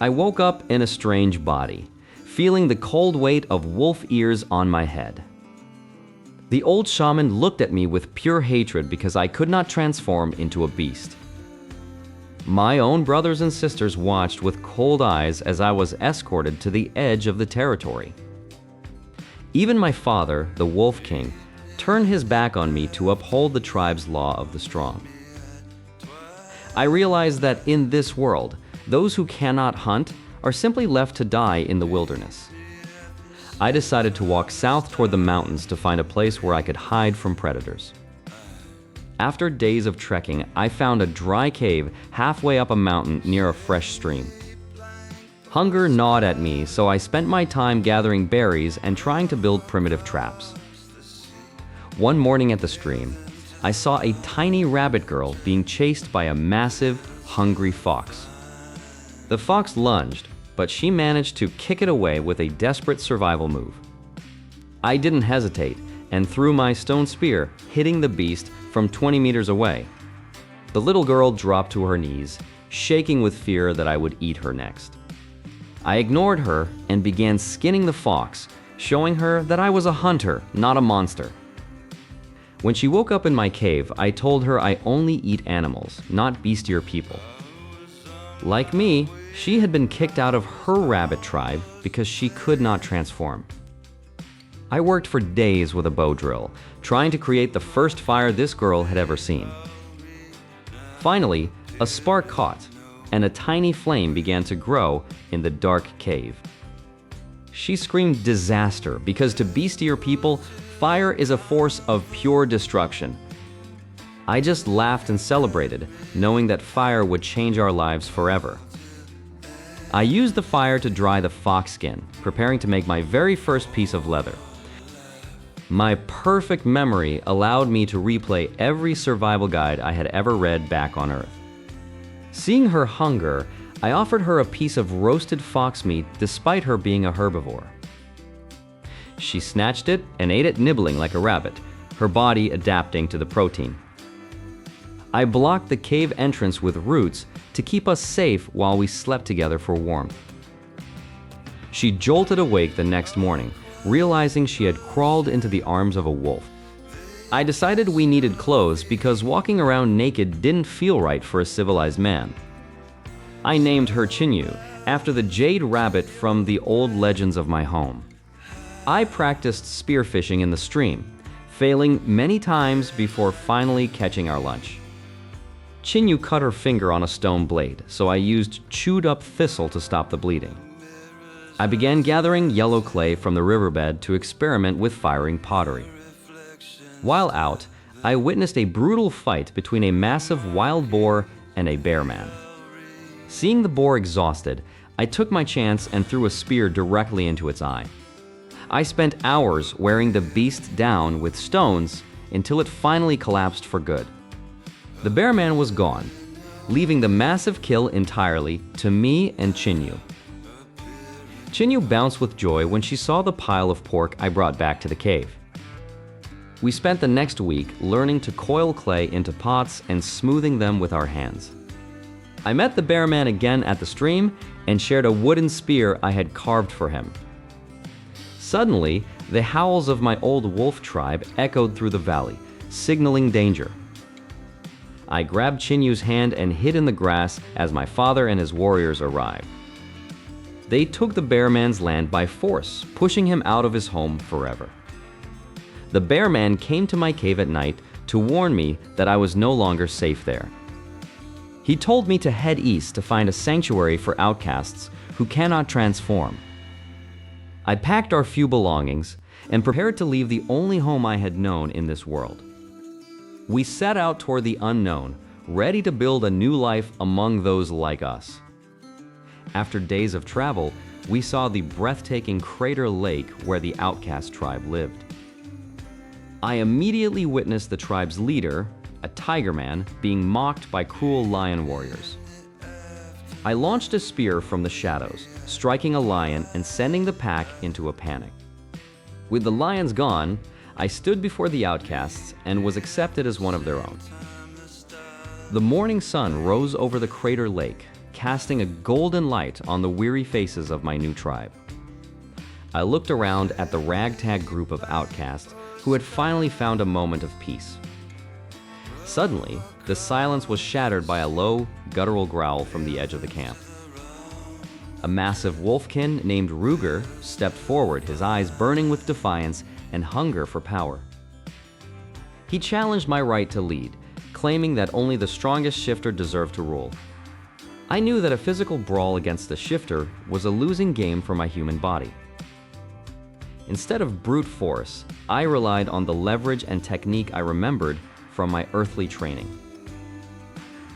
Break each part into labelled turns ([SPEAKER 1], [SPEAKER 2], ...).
[SPEAKER 1] I woke up in a strange body, feeling the cold weight of wolf ears on my head. The old shaman looked at me with pure hatred because I could not transform into a beast. My own brothers and sisters watched with cold eyes as I was escorted to the edge of the territory. Even my father, the Wolf King, turned his back on me to uphold the tribe's law of the strong. I realized that in this world, those who cannot hunt are simply left to die in the wilderness. I decided to walk south toward the mountains to find a place where I could hide from predators. After days of trekking, I found a dry cave halfway up a mountain near a fresh stream. Hunger gnawed at me, so I spent my time gathering berries and trying to build primitive traps. One morning at the stream, I saw a tiny rabbit girl being chased by a massive, hungry fox. The fox lunged, but she managed to kick it away with a desperate survival move. I didn't hesitate and threw my stone spear, hitting the beast from 20 meters away. The little girl dropped to her knees, shaking with fear that I would eat her next. I ignored her and began skinning the fox, showing her that I was a hunter, not a monster. When she woke up in my cave, I told her I only eat animals, not bestier people. Like me, she had been kicked out of her rabbit tribe because she could not transform. I worked for days with a bow drill, trying to create the first fire this girl had ever seen. Finally, a spark caught, and a tiny flame began to grow in the dark cave. She screamed disaster because to bestier people, fire is a force of pure destruction. I just laughed and celebrated, knowing that fire would change our lives forever. I used the fire to dry the fox skin, preparing to make my very first piece of leather. My perfect memory allowed me to replay every survival guide I had ever read back on Earth. Seeing her hunger, I offered her a piece of roasted fox meat despite her being a herbivore. She snatched it and ate it nibbling like a rabbit, her body adapting to the protein. I blocked the cave entrance with roots to keep us safe while we slept together for warmth. She jolted awake the next morning, realizing she had crawled into the arms of a wolf. I decided we needed clothes because walking around naked didn't feel right for a civilized man. I named her Chinimo, after the jade rabbit from the old legends of my home. I practiced spearfishing in the stream, failing many times before finally catching our lunch. Chinimo cut her finger on a stone blade, so I used chewed-up thistle to stop the bleeding. I began gathering yellow clay from the riverbed to experiment with firing pottery. While out, I witnessed a brutal fight between a massive wild boar and a bear man. Seeing the boar exhausted, I took my chance and threw a spear directly into its eye. I spent hours wearing the beast down with stones until it finally collapsed for good. The bear man was gone, leaving the massive kill entirely to me and Chinimo. Chinimo bounced with joy when she saw the pile of pork I brought back to the cave. We spent the next week learning to coil clay into pots and smoothing them with our hands. I met the bear man again at the stream and shared a wooden spear I had carved for him. Suddenly, the howls of my old wolf tribe echoed through the valley, signaling danger. I grabbed Chinimo's hand and hid in the grass as my father and his warriors arrived. They took the bear man's land by force, pushing him out of his home forever. The bear man came to my cave at night to warn me that I was no longer safe there. He told me to head east to find a sanctuary for outcasts who cannot transform. I packed our few belongings and prepared to leave the only home I had known in this world. We set out toward the unknown, ready to build a new life among those like us. After days of travel, we saw the breathtaking Crater Lake where the outcast tribe lived. I immediately witnessed the tribe's leader, a tiger man, being mocked by cruel lion warriors. I launched a spear from the shadows, striking a lion and sending the pack into a panic. With the lions gone, I stood before the outcasts and was accepted as one of their own. The morning sun rose over the Crater Lake, casting a golden light on the weary faces of my new tribe. I looked around at the ragtag group of outcasts who had finally found a moment of peace. Suddenly, the silence was shattered by a low, guttural growl from the edge of the camp. A massive wolfkin named Ruger stepped forward, his eyes burning with defiance and hunger for power. He challenged my right to lead, claiming that only the strongest shifter deserved to rule. I knew that a physical brawl against the shifter was a losing game for my human body. Instead of brute force, I relied on the leverage and technique I remembered from my earthly training.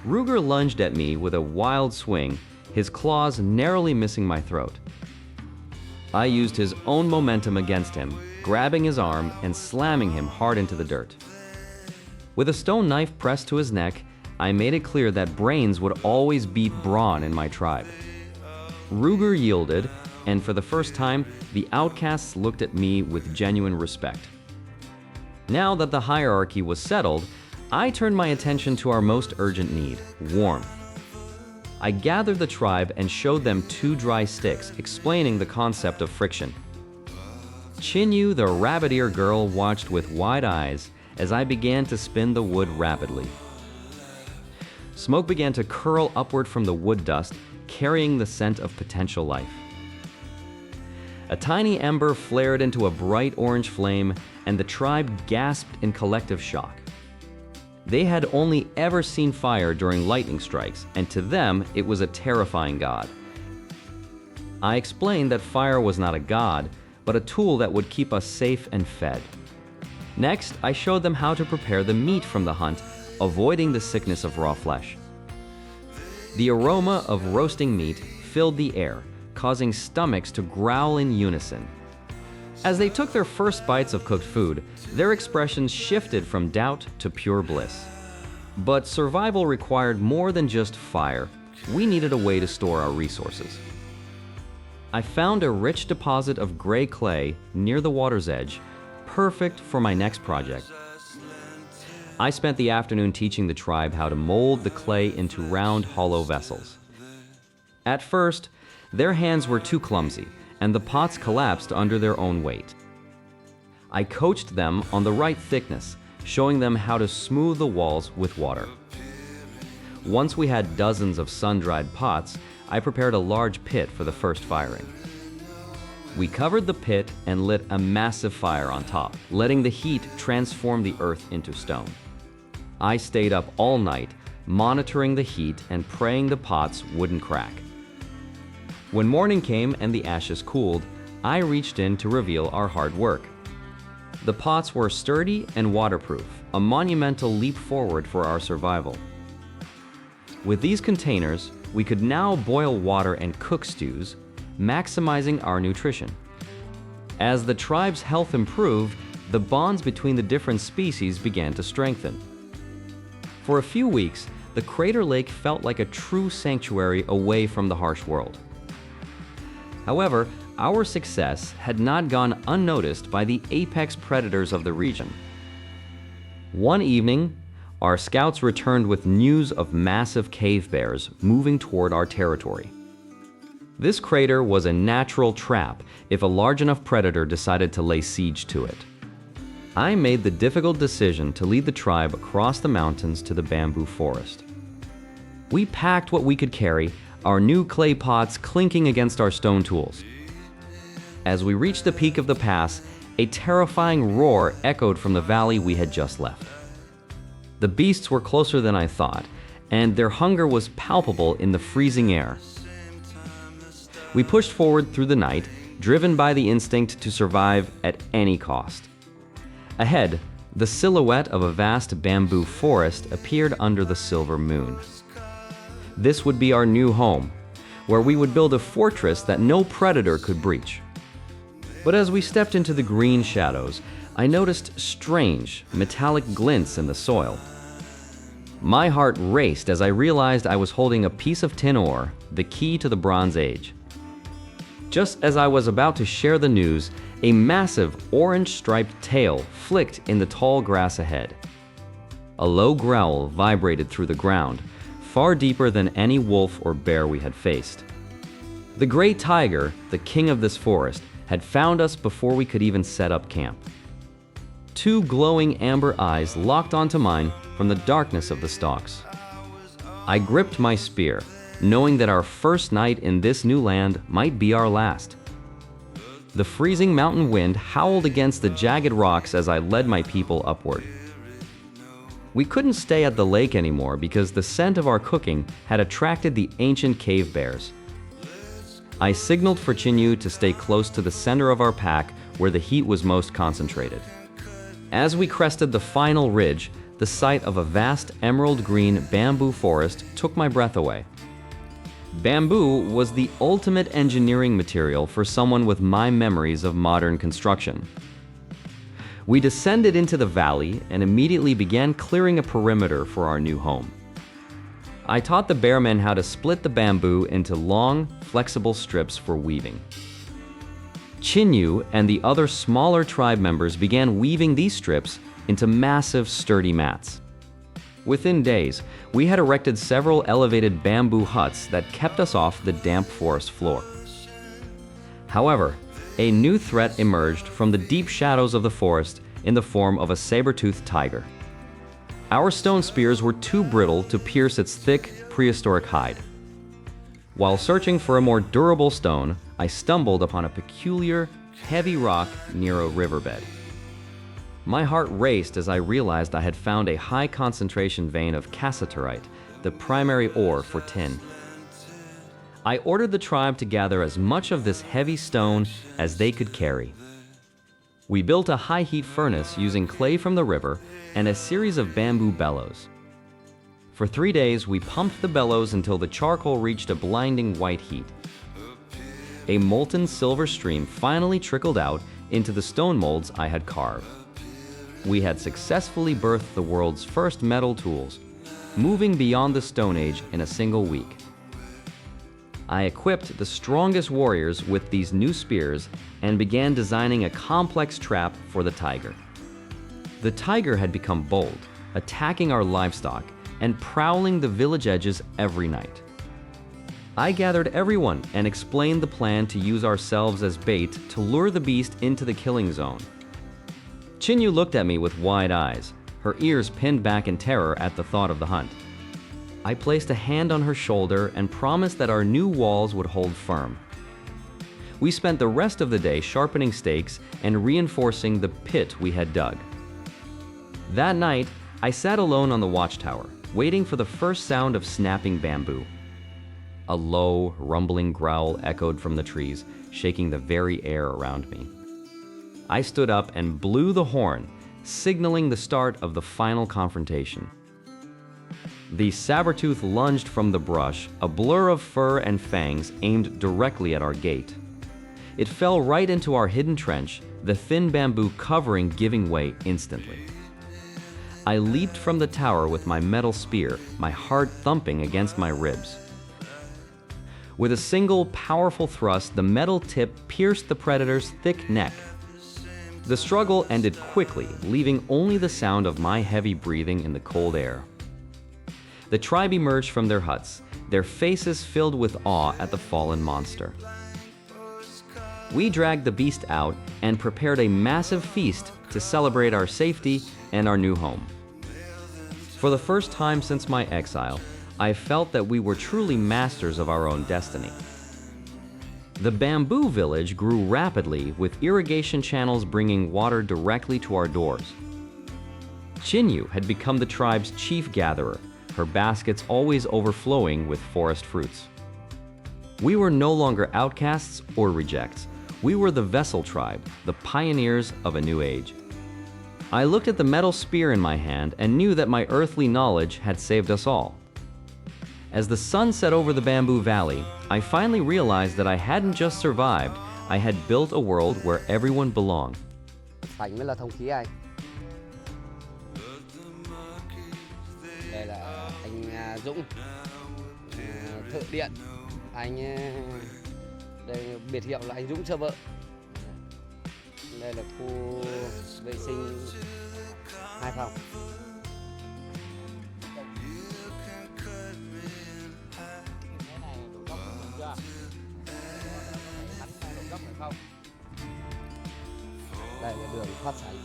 [SPEAKER 1] Ruger lunged at me with a wild swing, his claws narrowly missing my throat. I used his own momentum against him, grabbing his arm and slamming him hard into the dirt. With a stone knife pressed to his neck, I made it clear that brains would always beat brawn in my tribe. Ruger yielded, and for the first time, the outcasts looked at me with genuine respect. Now that the hierarchy was settled, I turned my attention to our most urgent need, warmth. I gathered the tribe and showed them 2 dry sticks, explaining the concept of friction. Chinimo, the rabbit-ear girl, watched with wide eyes as I began to spin the wood rapidly. Smoke began to curl upward from the wood dust, carrying the scent of potential life. A tiny ember flared into a bright orange flame, and the tribe gasped in collective shock. They had only ever seen fire during lightning strikes, and to them, it was a terrifying god. I explained that fire was not a god, but a tool that would keep us safe and fed. Next, I showed them how to prepare the meat from the hunt, avoiding the sickness of raw flesh. The aroma of roasting meat filled the air, causing stomachs to growl in unison. As they took their first bites of cooked food, their expressions shifted from doubt to pure bliss. But survival required more than just fire. We needed a way to store our resources. I found a rich deposit of gray clay near the water's edge, perfect for my next project. I spent the afternoon teaching the tribe how to mold the clay into round, hollow vessels. At first, their hands were too clumsy, and the pots collapsed under their own weight. I coached them on the right thickness, showing them how to smooth the walls with water. Once we had dozens of sun-dried pots, I prepared a large pit for the first firing. We covered the pit and lit a massive fire on top, letting the heat transform the earth into stone. I stayed up all night, monitoring the heat and praying the pots wouldn't crack. When morning came and the ashes cooled, I reached in to reveal our hard work. The pots were sturdy and waterproof, a monumental leap forward for our survival. With these containers, we could now boil water and cook stews, maximizing our nutrition. As the tribe's health improved, the bonds between the different species began to strengthen. For a few weeks, the crater lake felt like a true sanctuary away from the harsh world. However, our success had not gone unnoticed by the apex predators of the region. One evening, our scouts returned with news of massive cave bears moving toward our territory. This crater was a natural trap if a large enough predator decided to lay siege to it. I made the difficult decision to lead the tribe across the mountains to the bamboo forest. We packed what we could carry, our new clay pots clinking against our stone tools. As we reached the peak of the pass, a terrifying roar echoed from the valley we had just left. The beasts were closer than I thought, and their hunger was palpable in the freezing air. We pushed forward through the night, driven by the instinct to survive at any cost. Ahead, the silhouette of a vast bamboo forest appeared under the silver moon. This would be our new home, where we would build a fortress that no predator could breach. But as we stepped into the green shadows, I noticed strange, metallic glints in the soil. My heart raced as I realized I was holding a piece of tin ore, the key to the Bronze Age. Just as I was about to share the news, a massive orange-striped tail flicked in the tall grass ahead. A low growl vibrated through the ground, far deeper than any wolf or bear we had faced. The great tiger, the king of this forest, had found us before we could even set up camp. Two glowing amber eyes locked onto mine from the darkness of the stalks. I gripped my spear, knowing that our first night in this new land might be our last. The freezing mountain wind howled against the jagged rocks as I led my people upward. We couldn't stay at the lake anymore because the scent of our cooking had attracted the ancient cave bears. I signaled for Chinimo to stay close to the center of our pack where the heat was most concentrated. As we crested the final ridge, the sight of a vast emerald green bamboo forest took my breath away. Bamboo was the ultimate engineering material for someone with my memories of modern construction. We descended into the valley and immediately began clearing a perimeter for our new home. I taught the bearmen how to split the bamboo into long, flexible strips for weaving. Chinimo and the other smaller tribe members began weaving these strips into massive, sturdy mats. Within days, we had erected several elevated bamboo huts that kept us off the damp forest floor. However, a new threat emerged from the deep shadows of the forest in the form of a saber-toothed tiger. Our stone spears were too brittle to pierce its thick, prehistoric hide. While searching for a more durable stone, I stumbled upon a peculiar, heavy rock near a riverbed. My heart raced as I realized I had found a high concentration vein of cassiterite, the primary ore for tin. I ordered the tribe to gather as much of this heavy stone as they could carry. We built a high-heat furnace using clay from the river and a series of bamboo bellows. For 3 days, we pumped the bellows until the charcoal reached a blinding white heat. A molten silver stream finally trickled out into the stone molds I had carved. We had successfully birthed the world's first metal tools, moving beyond the Stone Age in a single week. I equipped the strongest warriors with these new spears and began designing a complex trap for the tiger. The tiger had become bold, attacking our livestock and prowling the village edges every night. I gathered everyone and explained the plan to use ourselves as bait to lure the beast into the killing zone. Chinimo looked at me with wide eyes, her ears pinned back in terror at the thought of the hunt. I placed a hand on her shoulder and promised that our new walls would hold firm. We spent the rest of the day sharpening stakes and reinforcing the pit we had dug. That night, I sat alone on the watchtower, waiting for the first sound of snapping bamboo. A low, rumbling growl echoed from the trees, shaking the very air around me. I stood up and blew the horn, signaling the start of the final confrontation. The saber-tooth lunged from the brush, a blur of fur and fangs aimed directly at our gate. It fell right into our hidden trench, the thin bamboo covering giving way instantly. I leaped from the tower with my metal spear, my heart thumping against my ribs. With a single powerful thrust, the metal tip pierced the predator's thick neck. The struggle ended quickly, leaving only the sound of my heavy breathing in the cold air. The tribe emerged from their huts, their faces filled with awe at the fallen monster. We dragged the beast out and prepared a massive feast to celebrate our safety and our new home. For the first time since my exile, I felt that we were truly masters of our own destiny. The bamboo village grew rapidly, with irrigation channels bringing water directly to our doors. Chinimo had become the tribe's chief gatherer, her baskets always overflowing with forest fruits. We were no longer outcasts or rejects. We were the vessel tribe, the pioneers of a new age. I looked at the metal spear in my hand and knew that my earthly knowledge had saved us all. As the sun set over the bamboo valley, I finally realized that I hadn't just survived, I had built a world where everyone belonged.
[SPEAKER 2] Thành mới là thông khí anh. Đây là anh Dũng, thợ điện. Anh đây biệt hiệu là anh Dũng cho vợ. Đây là khu vệ sinh 2 phòng. không. Đây là đường thoát sánh.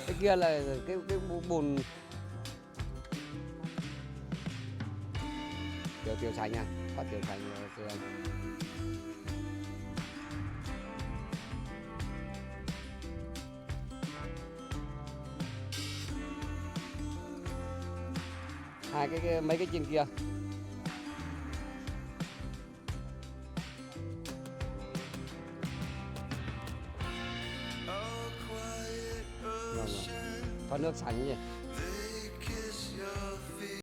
[SPEAKER 2] Cái kia là cái bùn tiểu sánh nha, thoát tiểu sánh thưa anh. Hai cái mấy cái trên kia. Thoát nước sánh nhỉ.